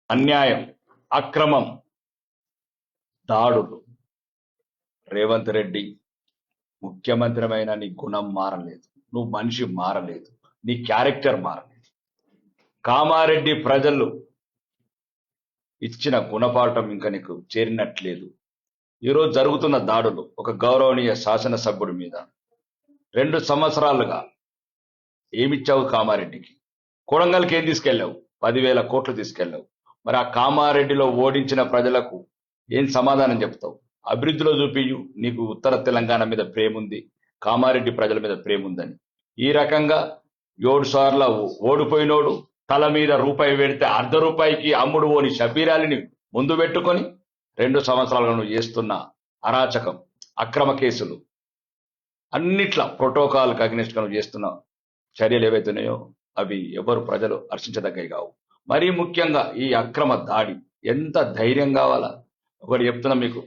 అన్యాయం, అక్రమం, దాడులు. రేవంత్ రెడ్డి ముఖ్యమంత్రిమైన నీ గుణం మారలేదు, నువ్వు మనిషి మారలేదు, నీ క్యారెక్టర్ మారలేదు. కామారెడ్డి ప్రజలు ఇచ్చిన గుణపాఠం ఇంకా నీకు చేరినట్లేదు. ఈరోజు జరుగుతున్న దాడులు ఒక గౌరవనీయ శాసనసభ్యుడి మీద 2 సంవత్సరాలుగా ఏమిచ్చావు కామారెడ్డికి? కొడంగల్కి ఏం తీసుకెళ్ళావు? 10,000 కోట్లు తీసుకెళ్ళావు. మరి ఆ కామారెడ్డిలో ఓడించిన ప్రజలకు ఏం సమాధానం చెప్తావు? అభివృద్ధిలో చూపియు నీకు ఉత్తర తెలంగాణ మీద ప్రేమ ఉంది, కామారెడ్డి ప్రజల మీద ప్రేమ ఉందని. ఈ రకంగా 7 సార్లు ఓడిపోయినోడు తల మీద రూపాయి పెడితే ₹1 అమ్ముడు ఓని షబీరాలిని ముందు పెట్టుకొని 2 సంవత్సరాలుగా నువ్వు చేస్తున్న అరాచకం, అక్రమ కేసులు, అన్నిట్ల ప్రోటోకాల్కి అగ్నిస్ట్ నువ్వు చేస్తున్న చర్యలు ఏవైతున్నాయో అవి ఎవరు ప్రజలు హర్షించదగ్గవి కావు. మరీ ముఖ్యంగా ఈ అక్రమ దాడి ఎంత ధైర్యం కావాలా? ఒకటి చెప్తున్నా మీకు,